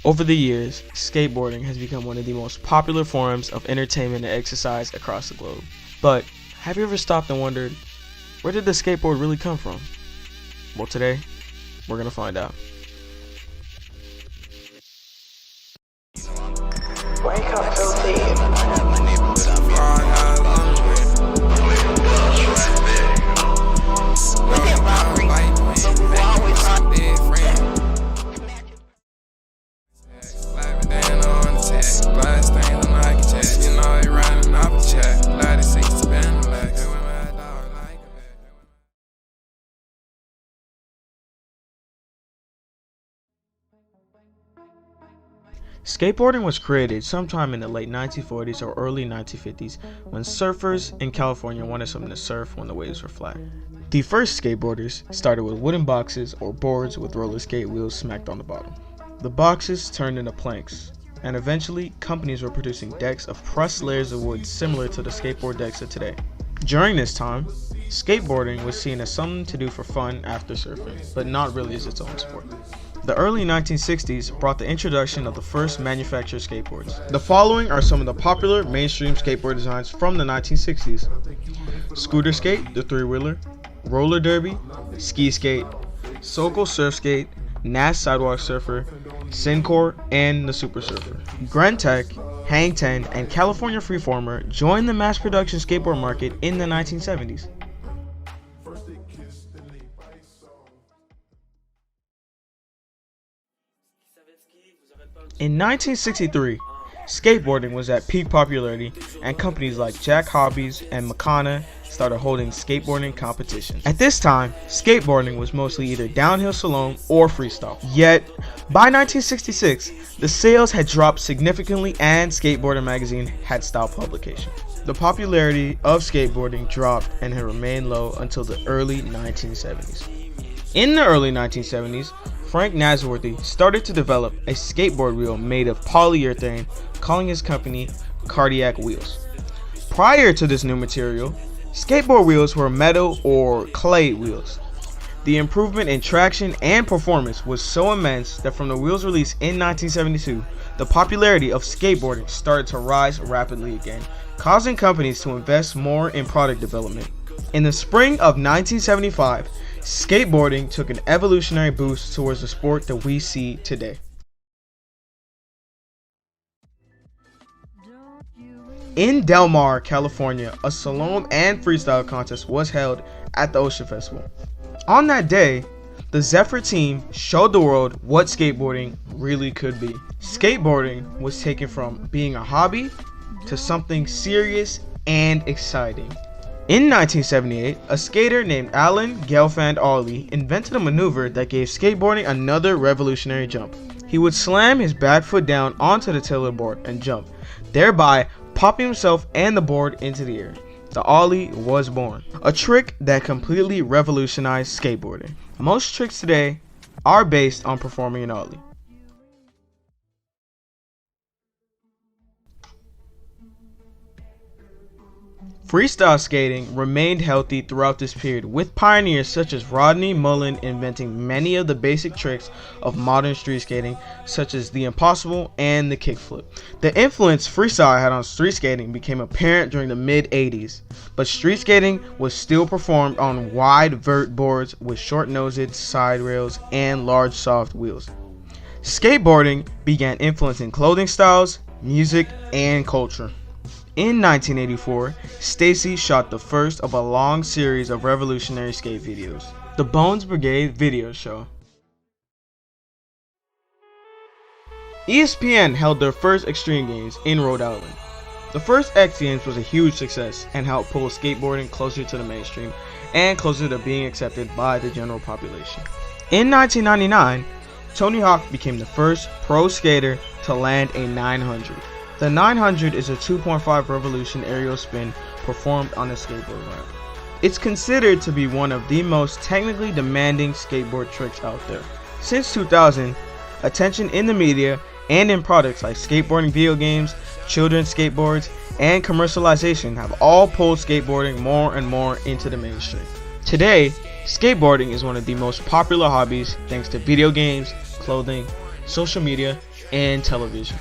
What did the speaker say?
Over the years, skateboarding has become one of the most popular forms of entertainment and exercise across the globe. But have you ever stopped and wondered, where did the skateboard really come from? Well, today, we're going to find out. Wake up, filthy. Skateboarding was created sometime in the late 1940s or early 1950s when surfers in California wanted something to surf when the waves were flat. The first skateboarders started with wooden boxes or boards with roller skate wheels smacked on the bottom. The boxes turned into planks, and eventually companies were producing decks of pressed layers of wood similar to the skateboard decks of today. During this time, skateboarding was seen as something to do for fun after surfing, but not really as its own sport. The early 1960s brought the introduction of the first manufactured skateboards. The following are some of the popular mainstream skateboard designs from the 1960s. Scooter skate, the three-wheeler, roller derby, ski skate, Sokol surf skate, Nash sidewalk surfer, Syncor, and the Super Surfer. Grentech, Hang 10, and California Freeformer joined the mass production skateboard market in the 1970s. In 1963, skateboarding was at peak popularity, and companies like Jack Hobbies and Makana started holding skateboarding competitions. At this time, skateboarding was mostly either downhill slalom or freestyle. Yet, by 1966, the sales had dropped significantly and Skateboarder magazine had stopped publication. The popularity of skateboarding dropped and had remained low until the early 1970s. In the early 1970s, Frank Nasworthy started to develop a skateboard wheel made of polyurethane, calling his company Cardiac Wheels. Prior to this new material, skateboard wheels were metal or clay wheels. The improvement in traction and performance was so immense that from the wheels released in 1972, the popularity of skateboarding started to rise rapidly again, causing companies to invest more in product development. In the spring of 1975, skateboarding took an evolutionary boost towards the sport that we see today. In Del Mar, California, a slalom and freestyle contest was held at the Ocean Festival. On that day, the Zephyr team showed the world what skateboarding really could be. Skateboarding was taken from being a hobby to something serious and exciting. In 1978, a skater named Alan Gelfand Ollie invented a maneuver that gave skateboarding another revolutionary jump. He would slam his back foot down onto the tail of the board and jump, thereby popping himself and the board into the air. The Ollie was born, a trick that completely revolutionized skateboarding. Most tricks today are based on performing an Ollie. Freestyle skating remained healthy throughout this period, with pioneers such as Rodney Mullen inventing many of the basic tricks of modern street skating, such as the impossible and the kickflip. The influence freestyle had on street skating became apparent during the mid-80s, but street skating was still performed on wide vert boards with short-nosed side rails and large soft wheels. Skateboarding began influencing clothing styles, music, and culture. In 1984, Stacy shot the first of a long series of revolutionary skate videos, the Bones Brigade Video Show. ESPN held their first Extreme Games in Rhode Island. The first X Games was a huge success and helped pull skateboarding closer to the mainstream and closer to being accepted by the general population. In 1999, Tony Hawk became the first pro skater to land a 900. The 900 is a 2.5 revolution aerial spin performed on a skateboard ramp. It's considered to be one of the most technically demanding skateboard tricks out there. Since 2000, attention in the media and in products like skateboarding video games, children's skateboards, and commercialization have all pulled skateboarding more and more into the mainstream. Today, skateboarding is one of the most popular hobbies thanks to video games, clothing, social media, and television.